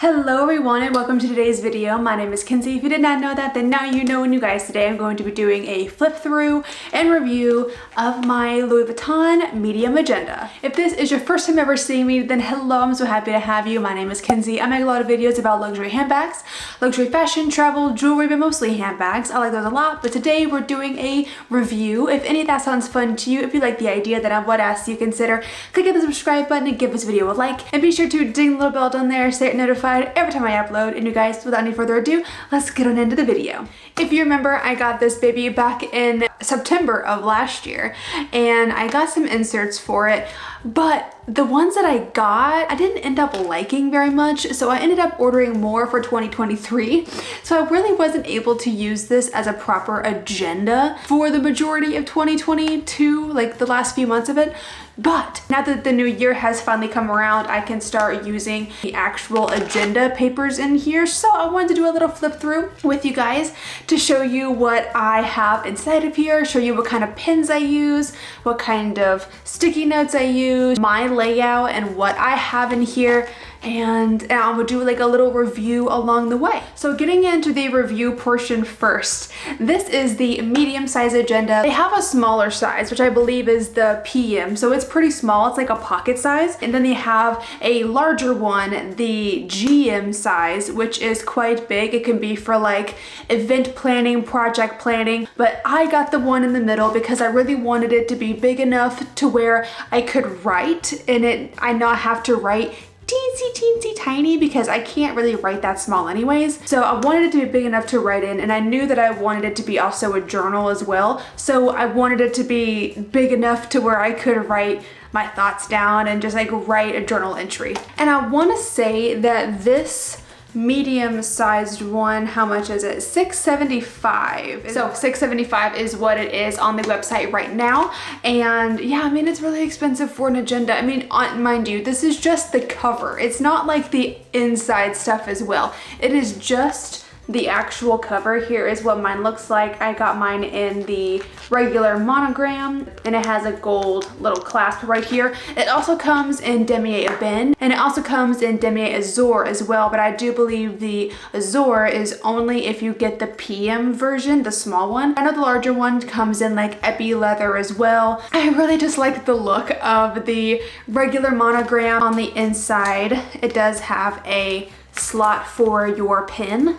Hello everyone and welcome to today's video. My name is Kenzie. If you did not know that, then now you know. And you guys, today I'm going to be doing a flip through and review of my Louis Vuitton Medium Agenda. If this is your first time ever seeing me, then hello, I'm so happy to have you. My name is Kenzie. I make a lot of videos about luxury handbags, luxury fashion, travel, jewelry, but mostly handbags. I like those a lot, but today we're doing a review. If any of that sounds fun to you, if you like the idea, then I would ask you consider clicking the subscribe button and give this video a like. And be sure to ding the little bell down there so you're notified every time I upload. And you guys, without any further ado, let's get on into the video. If you remember, I got this baby back in September of last year and I got some inserts for it, but the ones that I got, I didn't end up liking very much, so I ended up ordering more for 2023. So I really wasn't able to use this as a proper agenda for the majority of 2022, like the last few months of it. But now that the new year has finally come around, I can start using the actual agenda papers in here. So I wanted to do a little flip through with you guys to show you what I have inside of here, show you what kind of pins I use, what kind of sticky notes I use, my layout and what I have in here, and I will do like a little review along the way. So getting into the review portion first, this is the medium size agenda. They have a smaller size, which I believe is the PM, so it's pretty small. It's like a pocket size. And then they have a larger one, the GM size, which is quite big. It can be for like event planning, project planning, but I got the one in the middle because I really wanted it to be big enough to where I could write in it. I not have to write teensy tiny because I can't really write that small anyways. So I wanted it to be big enough to write in, and I knew that I wanted it to be also a journal as well. So I wanted it to be big enough to where I could write my thoughts down and just like write a journal entry. And I want to say that this medium sized one, how much is it? $6.75. So $6.75 is what it is on the website right now. And yeah, I mean, it's really expensive for an agenda. I mean, mind you, this is just the cover. It's not like the inside stuff as well. It is just the actual cover. Here is what mine looks like. I got mine in the regular monogram and it has a gold little clasp right here. It also comes in damier ebene and it also comes in damier azur as well, but I do believe the azur is only if you get the PM version, the small one. I know the larger one comes in like epi leather as well. I really just like the look of the regular monogram. On the inside, it does have a slot for your pin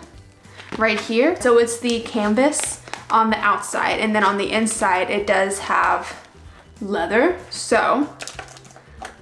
right here. So it's the canvas on the outside, and then on the inside it does have leather. So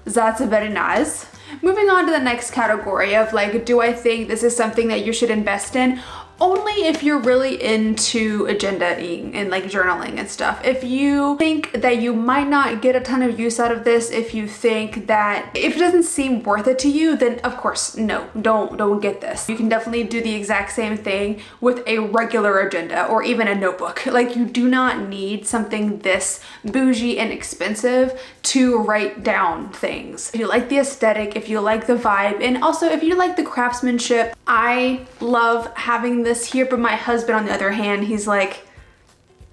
that's very nice. Moving on to the next category of like, do I think this is something that you should invest in? Only if you're really into agendaing and like journaling and stuff. If you think that you might not get a ton of use out of this, if you think that if it doesn't seem worth it to you, then of course, no, don't get this. You can definitely do the exact same thing with a regular agenda or even a notebook. Like, you do not need something this bougie and expensive to write down things. If you like the aesthetic, if you like the vibe, and also if you like the craftsmanship, I love having this here. But my husband, on the other hand, he's like,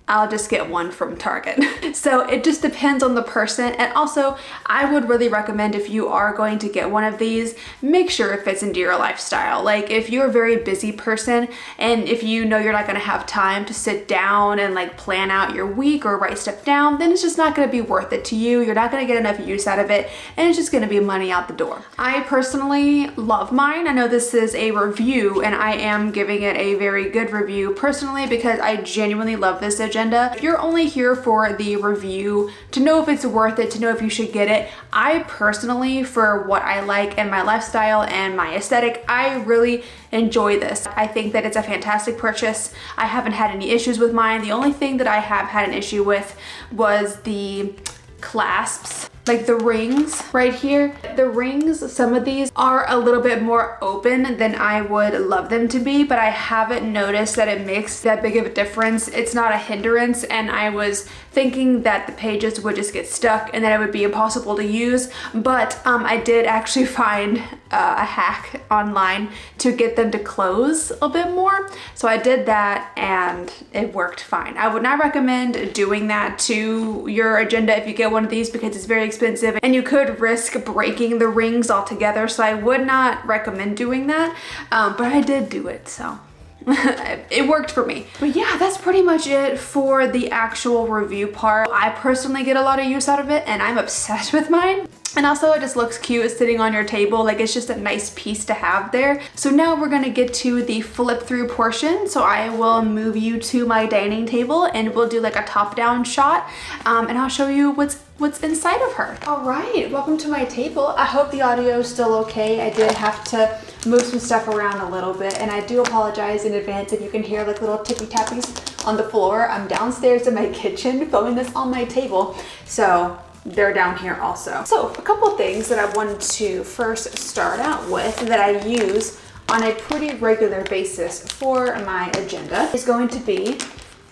I'll just get one from Target. So it just depends on the person. And also, I would really recommend, if you are going to get one of these, make sure it fits into your lifestyle. Like, if you're a very busy person and if you know you're not gonna have time to sit down and like plan out your week or write stuff down, then it's just not gonna be worth it to you. You're not gonna get enough use out of it, and it's just gonna be money out the door. I personally love mine. I know this is a review and I am giving it a very good review personally because I genuinely love this agenda. If you're only here for the review to know if it's worth it, to know if you should get it, I personally, for what I like and my lifestyle and my aesthetic, I really enjoy this. I think that it's a fantastic purchase. I haven't had any issues with mine. The only thing that I have had an issue with was the clasps. Like the rings right here. The rings, some of these are a little bit more open than I would love them to be, but I haven't noticed that it makes that big of a difference. It's not a hindrance, and I was thinking that the pages would just get stuck and that it would be impossible to use, but I did actually find a hack online to get them to close a bit more. So I did that and it worked fine. I would not recommend doing that to your agenda if you get one of these because it's very expensive and you could risk breaking the rings altogether. So I would not recommend doing that, but I did do it, so it worked for me. But yeah, that's pretty much it for the actual review part. I personally get a lot of use out of it and I'm obsessed with mine. And also it just looks cute sitting on your table. Like, it's just a nice piece to have there. So now we're gonna get to the flip through portion. So I will move you to my dining table and we'll do like a top down shot. And I'll show you what's inside of her. All right, welcome to my table. I hope the audio is still okay. I did have to move some stuff around a little bit, and I do apologize in advance if you can hear like little tippy tappies on the floor. I'm downstairs in my kitchen filming this on my table, so they're down here also. So a couple things that I wanted to first start out with that I use on a pretty regular basis for my agenda is going to be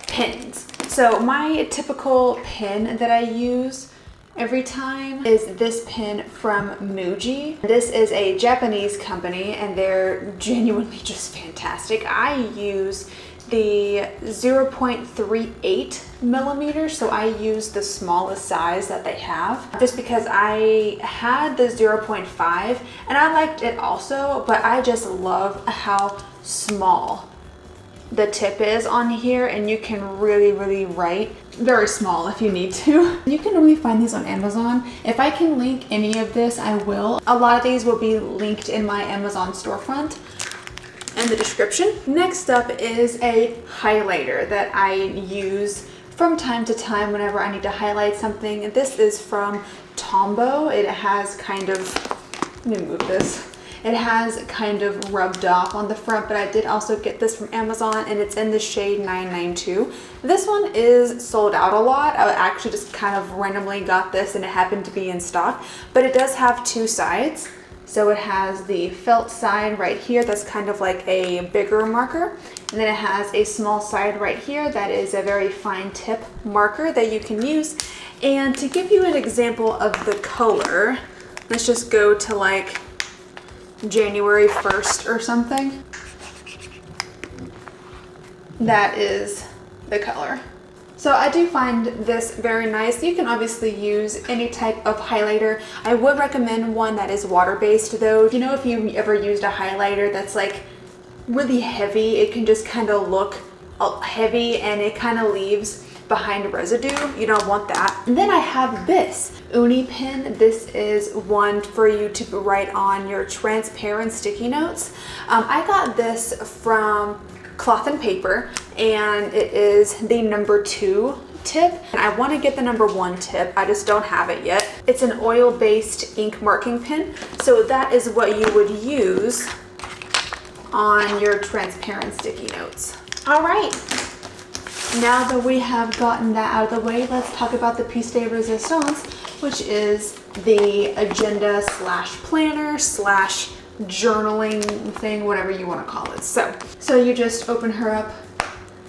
pins. So my typical pin that I use every time is this pin from Muji. This is a Japanese company and they're genuinely just fantastic. I use the 0.38 millimeters, so I use the smallest size that they have just because I had the 0.5 and I liked it also, but I just love how small the tip is on here, and you can really write very small if you need to. You can only find these on Amazon. If I can link any of this, I will. A lot of these will be linked in my Amazon storefront in the description. Next up is a highlighter that I use from time to time whenever I need to highlight something. This is from Tombow. It has kind of, let me move this. It has kind of rubbed off on the front, but I did also get this from Amazon and it's in the shade 992. This one is sold out a lot. I actually just kind of randomly got this and it happened to be in stock, but it does have two sides. So it has the felt side right here that's kind of like a bigger marker, and then it has a small side right here that is a very fine tip marker that you can use. And to give you an example of the color, let's just go to like January 1st or something. That is the color. So I do find this very nice. You can obviously use any type of highlighter. I would recommend one that is water-based though. You know, if you ever used a highlighter that's like really heavy, it can just kind of look heavy and it kind of leaves behind residue. You don't want that. And then I have this uni pin. This is one for you to write on your transparent sticky notes. I got this from Cloth and Paper and it is the number 2 tip, and I want to get the number 1 tip. I just don't have it yet. It's an oil-based ink marking pen, so that is what you would use on your transparent sticky notes. All right, now that we have gotten that out of the way, let's talk about the piece de resistance, which is the agenda slash planner slash journaling thing, whatever you want to call it. So you just open her up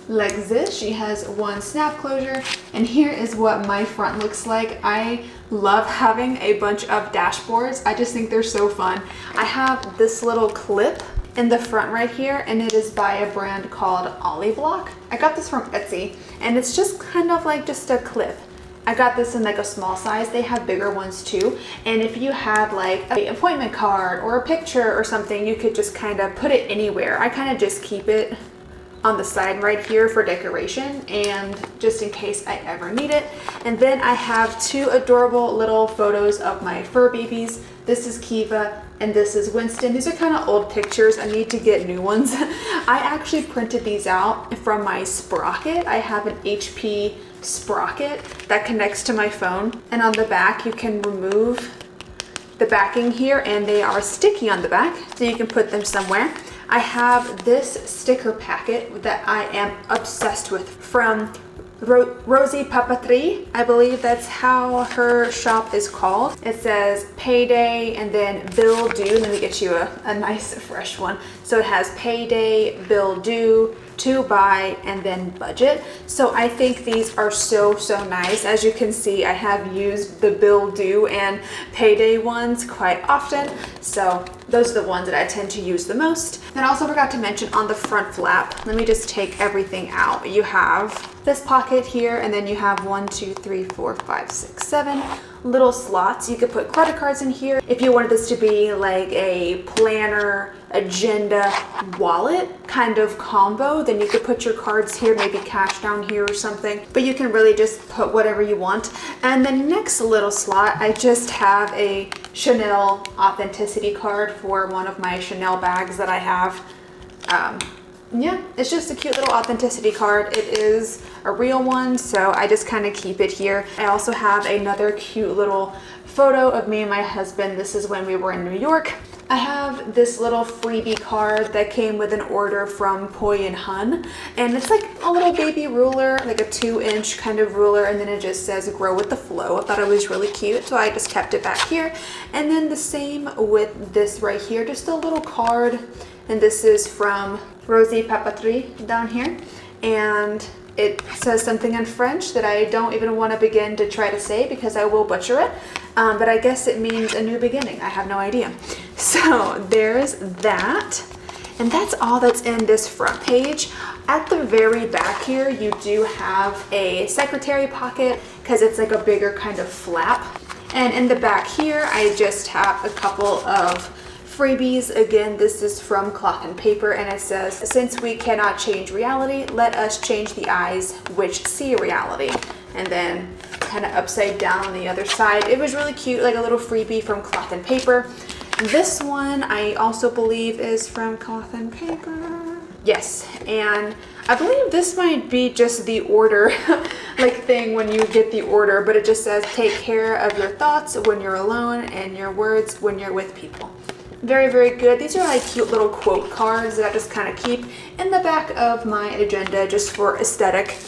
like this. She has one snap closure, and here is what my front looks like. I love having a bunch of dashboards. I just think they're so fun. I have this little clip in the front right here, and it is by a brand called Oliblock. I got this from Etsy, and it's just kind of like just a clip. I got this in like a small size. They have bigger ones too. And if you have like an appointment card or a picture or something, you could just kind of put it anywhere. I kind of just keep it on the side right here for decoration and just in case I ever need it. And then I have 2 adorable little photos of my fur babies. This is Kiva and this is Winston. These are kind of old pictures. I need to get new ones. I actually printed these out from my sprocket. I have an HP sprocket that connects to my phone, and on the back you can remove the backing here and they are sticky on the back, so you can put them somewhere. I have this sticker packet that I am obsessed with from Rosie Papeterie. I believe that's how her shop is called. It says payday and then bill due. Let me get you a nice fresh one. So it has payday, bill due, to buy, and then budget. So I think these are so nice. As you can see, I have used the bill due and payday ones quite often. So those are the ones that I tend to use the most. And I also forgot to mention on the front flap, let me just take everything out. You have this pocket here, and then you have 1, 2, 3, 4, 5, 6, 7 little slots. You could put credit cards in here. If you wanted this to be like a planner, agenda, wallet kind of combo, then you could put your cards here, maybe cash down here or something, but you can really just put whatever you want. And the next little slot, I just have a Chanel authenticity card for one of my Chanel bags that I have. Yeah, it's just a cute little authenticity card. It is a real one, so I just kind of keep it here. I also have another cute little photo of me and my husband. This is when we were in New York. I have this little freebie card that came with an order from Poi and Hun, and it's like a little baby ruler, like a 2-inch kind of ruler, and then it just says grow with the flow. I thought it was really cute, so I just kept it back here. And then the same with this right here, just a little card, and this is from Rosie Papeterie down here, and it says something in French that I don't even want to begin to try to say because I will butcher it, but I guess it means a new beginning. I have no idea. So there's that, and that's all that's in this front page. At the very back here, you do have a secretary pocket because it's like a bigger kind of flap, and in the back here, I just have a couple of freebies. Again, this is from Cloth and Paper, and it says, since we cannot change reality, let us change the eyes which see reality. And then kind of upside down on the other side. It was really cute, like a little freebie from Cloth and Paper. This one I also believe is from Cloth and Paper. Yes, and I believe this might be just the order like thing when you get the order, but it just says take care of your thoughts when you're alone and your words when you're with people. Very, very good. These are like cute little quote cards that I just kind of keep in the back of my agenda just for aesthetic.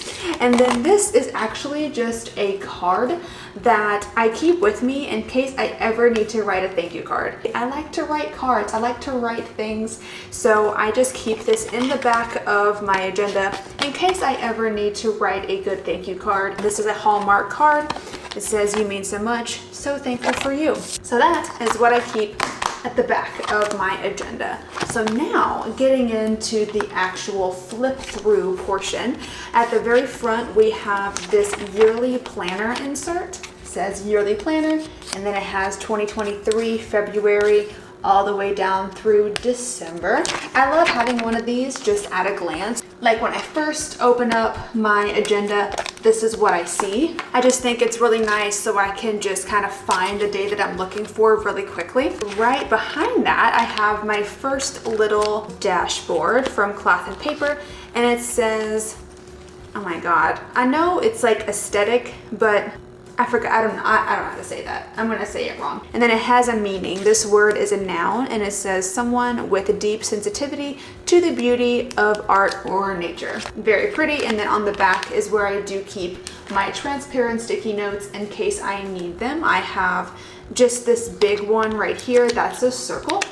And then this is actually just a card that I keep with me in case I ever need to write a thank you card. I like to write cards. I like to write things. So I just keep this in the back of my agenda in case I ever need to write a good thank you card. This is a Hallmark card. It says, you mean so much, so thankful for you. So that is what I keep at the back of my agenda. So now getting into the actual flip through portion. At the very front, we have this yearly planner insert. It says yearly planner, and then it has 2023 February all the way down through December. I love having one of these just at a glance. Like when I first open up my agenda, this is what I see. I just think it's really nice so I can just kind of find the day that I'm looking for really quickly. Right behind that, I have my first little dashboard from Cloth and Paper, and it says, oh my God, I know it's like aesthetic, but I forgot, I don't know how to say that. I'm gonna say it wrong. And then it has a meaning. This word is a noun, and it says someone with a deep sensitivity to the beauty of art or nature. Very pretty. And then on the back is where I do keep my transparent sticky notes in case I need them. I have just this big one right here, that's a circle.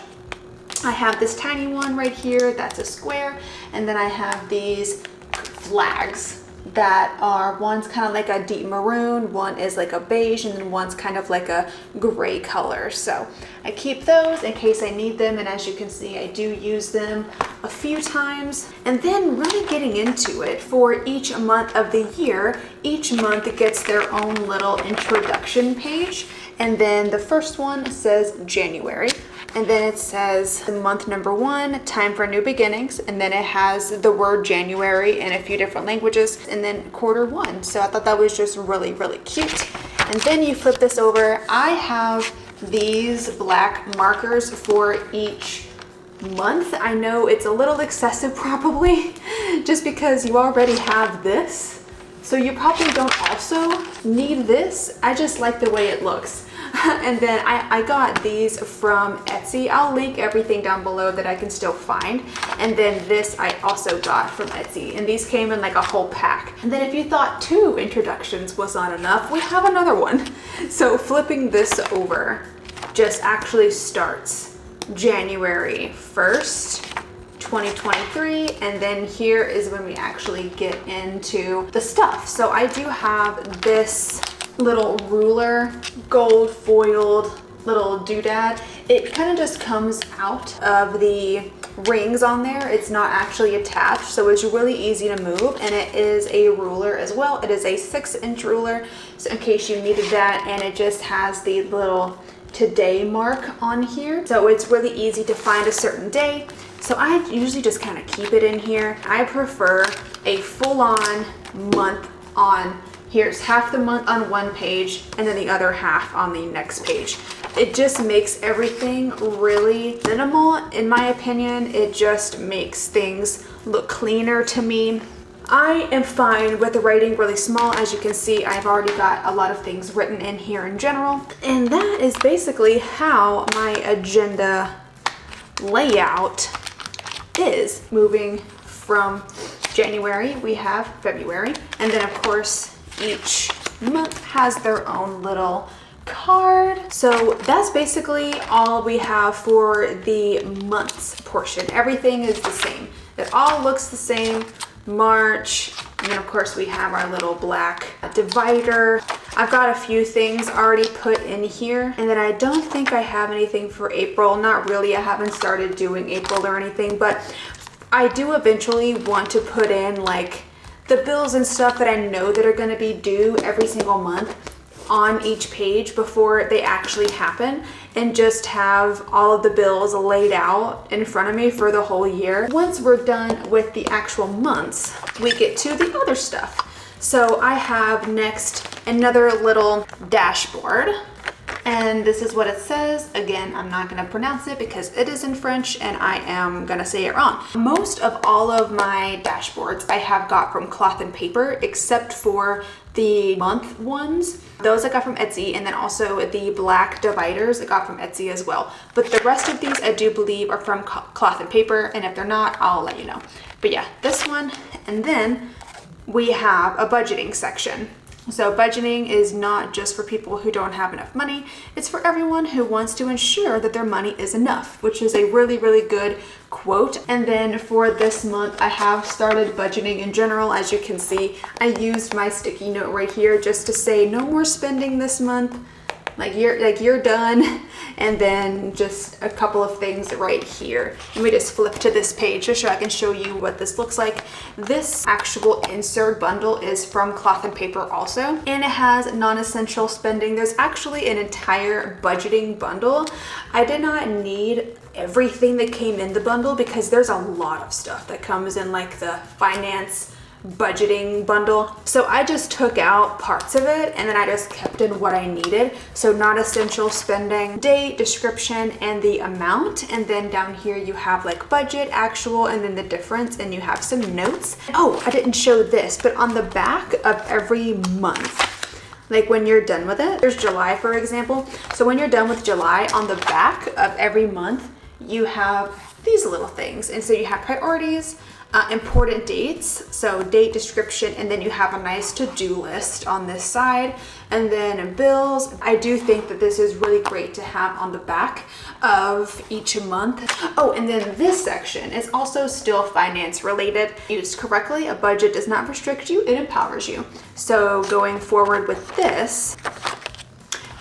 I have this tiny one right here, that's a square. And then I have these flags that are, one's kind of like a deep maroon, one is like a beige, and then one's kind of like a gray color. So I keep those in case I need them, and as you can see, I do use them a few times. And then really getting into it, for each month of the year, each month gets their own little introduction page. And then the first one says January. And then it says month number 1, time for new beginnings. And then it has the word January in a few different languages. And then quarter 1. So I thought that was just really, really cute. And then you flip this over. I have these black markers for each month. I know it's a little excessive probably, just because you already have this. So you probably don't also need this. I just like the way it looks. And then I got these from Etsy. I'll link everything down below that I can still find. And then this I also got from Etsy. And these came in like a whole pack. And then if you thought 2 introductions was not enough, we have another one. So flipping this over just actually starts January 1st. 2023, and then here is when we actually get into the stuff. So I do have this little ruler, gold foiled little doodad. It kind of just comes out of the rings on there. It's not actually attached, so it's really easy to move, and it is a ruler as well. It is a 6-inch ruler, so in case you needed that, and it just has the little today mark on here, so it's really easy to find a certain day. So I usually just kind of keep it in here. I prefer a full-on month on. Here's half the month on one page and then the other half on the next page. It just makes everything really minimal, in my opinion. It just makes things look cleaner to me. I am fine with the writing really small. As you can see, I've already got a lot of things written in here in general. And that is basically how my agenda layout is. Moving from January, we have February, and then of course each month has their own little card. So that's basically all we have for the months portion. Everything is the same. It all looks the same. March, and then of course we have our little black divider. I've got a few things already put in here, and then I don't think I have anything for April. Not really. I haven't started doing April or anything, but I do eventually want to put in like the bills and stuff that I know that are going to be due every single month on each page before they actually happen, and just have all of the bills laid out in front of me for the whole year. Once we're done with the actual months, we get to the other stuff. So I have next another little dashboard, and this is what it says. Again, I'm not going to pronounce it because it is in French and I am going to say it wrong. Most of all of my dashboards I have got from Cloth and Paper, except for the month ones. Those I got from Etsy, and then also the black dividers I got from Etsy as well. But the rest of these I do believe are from Cloth and Paper, and if they're not, I'll let you know. But yeah, this one, and then we have a budgeting section. So budgeting is not just for people who don't have enough money, it's for everyone who wants to ensure that their money is enough, which is a really, really good quote. And then for this month, I have started budgeting in general. As you can see, I used my sticky note right here just to say no more spending this month. Like you're done. And then just a couple of things right here. Let me just flip to this page just so I can show you what this looks like. This actual insert bundle is from Cloth and Paper also, and it has non-essential spending. There's actually an entire budgeting bundle. I did not need everything that came in the bundle because there's a lot of stuff that comes in like the finance budgeting bundle. So I just took out parts of it and then I just kept in what I needed. So not essential spending, date, description, and the amount. And then down here you have like budget, actual, and then the difference, and you have some notes. Oh, I didn't show this, but on the back of every month, like when you're done with it, there's July, for example. So when you're done with July, on the back of every month, you have these little things. And so you have priorities, important dates, so date, description, and then you have a nice to-do list on this side, and then bills. I do think that this is really great to have on the back of each month. Oh, and then this section is also still finance related. Used correctly, a budget does not restrict you, it empowers you. So going forward with this,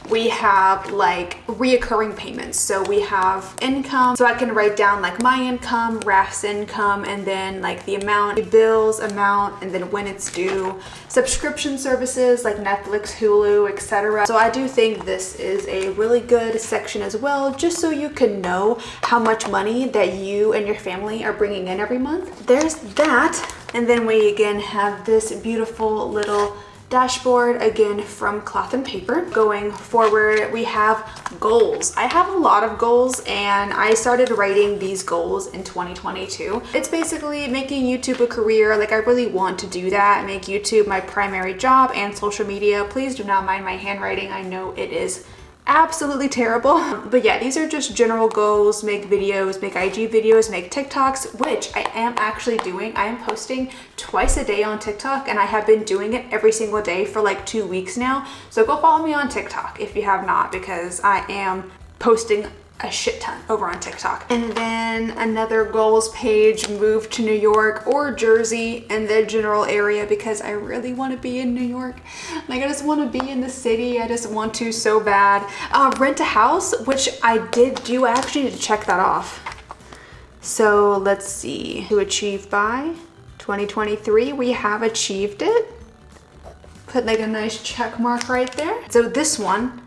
we have like reoccurring payments. So we have income, so I can write down like my income, Raf's income, and then like the amount, the bills amount, and then when it's due, subscription services like Netflix, Hulu, etc. So I do think this is a really good section as well, just so you can know how much money that you and your family are bringing in every month. There's that. And then we again have this beautiful little dashboard, again from Cloth and Paper. Going forward, we have goals. I have a lot of goals, and I started writing these goals in 2022. It's basically making YouTube a career. Like I really want to do that, make YouTube my primary job and social media. Please do not mind my handwriting. I know it is absolutely terrible. But yeah, these are just general goals. Make videos, make IG videos, make TikToks, which I am actually doing. I am posting twice a day on TikTok, and I have been doing it every single day for like 2 weeks now. So go follow me on TikTok if you have not, because I am posting a shit ton over on TikTok. And then another goals page, move to New York or Jersey in the general area, because I really want to be in New York. Like I just want to be in the city. I just want to so bad. Rent a house, which I did do. I actually need to check that off. So let's see, to achieve by 2023, we have achieved it. Put like a nice check mark right there. So this one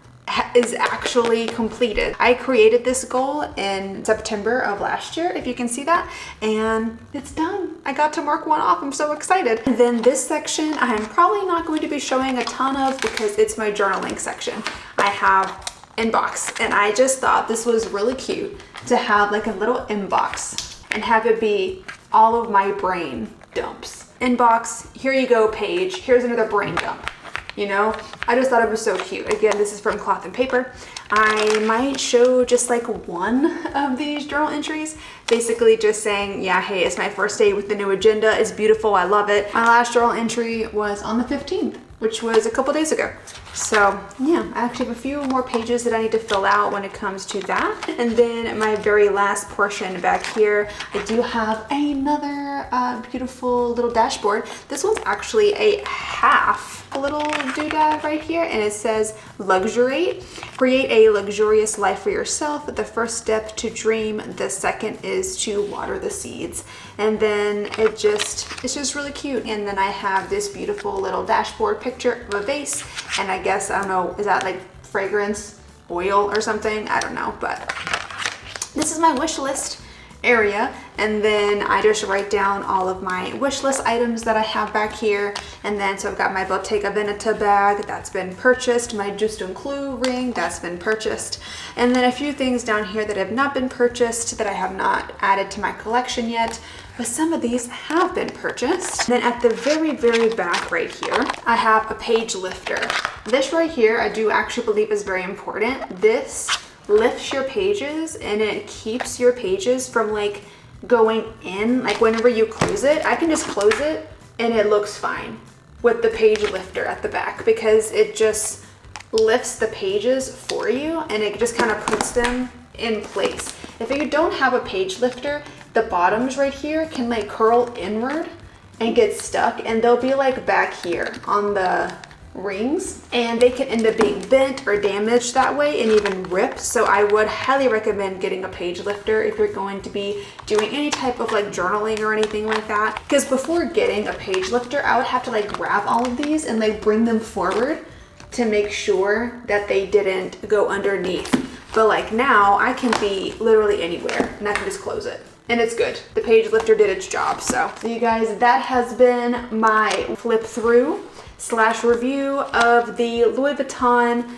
is actually completed. I created this goal in September of last year, if you can see that, and it's done. I got to mark one off. I'm so excited. And then this section, I'm probably not going to be showing a ton of because it's my journaling section. I have inbox, and I just thought this was really cute to have like a little inbox and have it be all of my brain dumps. Inbox, here you go page, here's another brain dump. You know, I just thought it was so cute. Again, this is from Cloth and Paper. I might show just like one of these journal entries, basically just saying, yeah, hey, it's my first day with the new agenda. It's beautiful. I love it. My last journal entry was on the 15th, which was a couple days ago. So yeah, I actually have a few more pages that I need to fill out when it comes to that. And then my very last portion back here, I do have another beautiful little dashboard. This one's actually a half little doodad right here, and it says luxuriate. Create a luxurious life for yourself. The first step to dream, the second is to water the seeds. And then it's just really cute. And then I have this beautiful little dashboard picture of a vase, and I guess, I don't know, is that like fragrance oil or something? I don't know, but this is my wish list area. And then I just write down all of my wish list items that I have back here. And then so I've got my Bottega Veneta bag that's been purchased, my Juste un Clou ring that's been purchased, and then a few things down here that have not been purchased that I have not added to my collection yet, but some of these have been purchased. And then at the very, very back right here, I have a page lifter. This right here, I do actually believe is very important. This lifts your pages and it keeps your pages from like going in. Like whenever you close it, I can just close it and it looks fine with the page lifter at the back, because it just lifts the pages for you and it just kind of puts them in place. If you don't have a page lifter, the bottoms right here can like curl inward and get stuck, and they'll be like back here on the rings, and they can end up being bent or damaged that way and even ripped. So I would highly recommend getting a page lifter if you're going to be doing any type of like journaling or anything like that, because before getting a page lifter, I would have to like grab all of these and like bring them forward to make sure that they didn't go underneath. But like now I can be literally anywhere and I can just close it. And it's good. The page lifter did its job. So you guys, that has been my flip through / review of the Louis Vuitton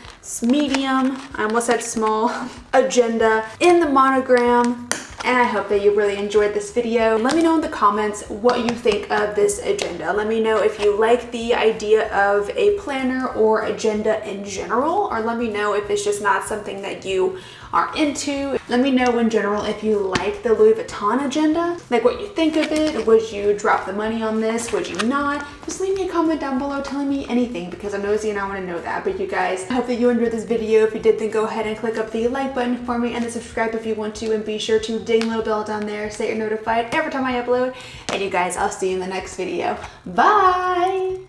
medium, I almost said small, agenda in the monogram. And I hope that you really enjoyed this video. Let me know in the comments what you think of this agenda. Let me know if you like the idea of a planner or agenda in general, or let me know if it's just not something that you are into. Let me know in general if you like the Louis Vuitton agenda, like what you think of it. Would you drop the money on this? Would you not? Just leave me a comment down below telling me anything, because I'm nosy and I want to know that. But you guys, I hope that you enjoyed this video. If you did, then go ahead and click up the like button for me and then subscribe if you want to, and be sure to ding the little bell down there so that you're notified every time I upload. And you guys, I'll see you in the next video. Bye!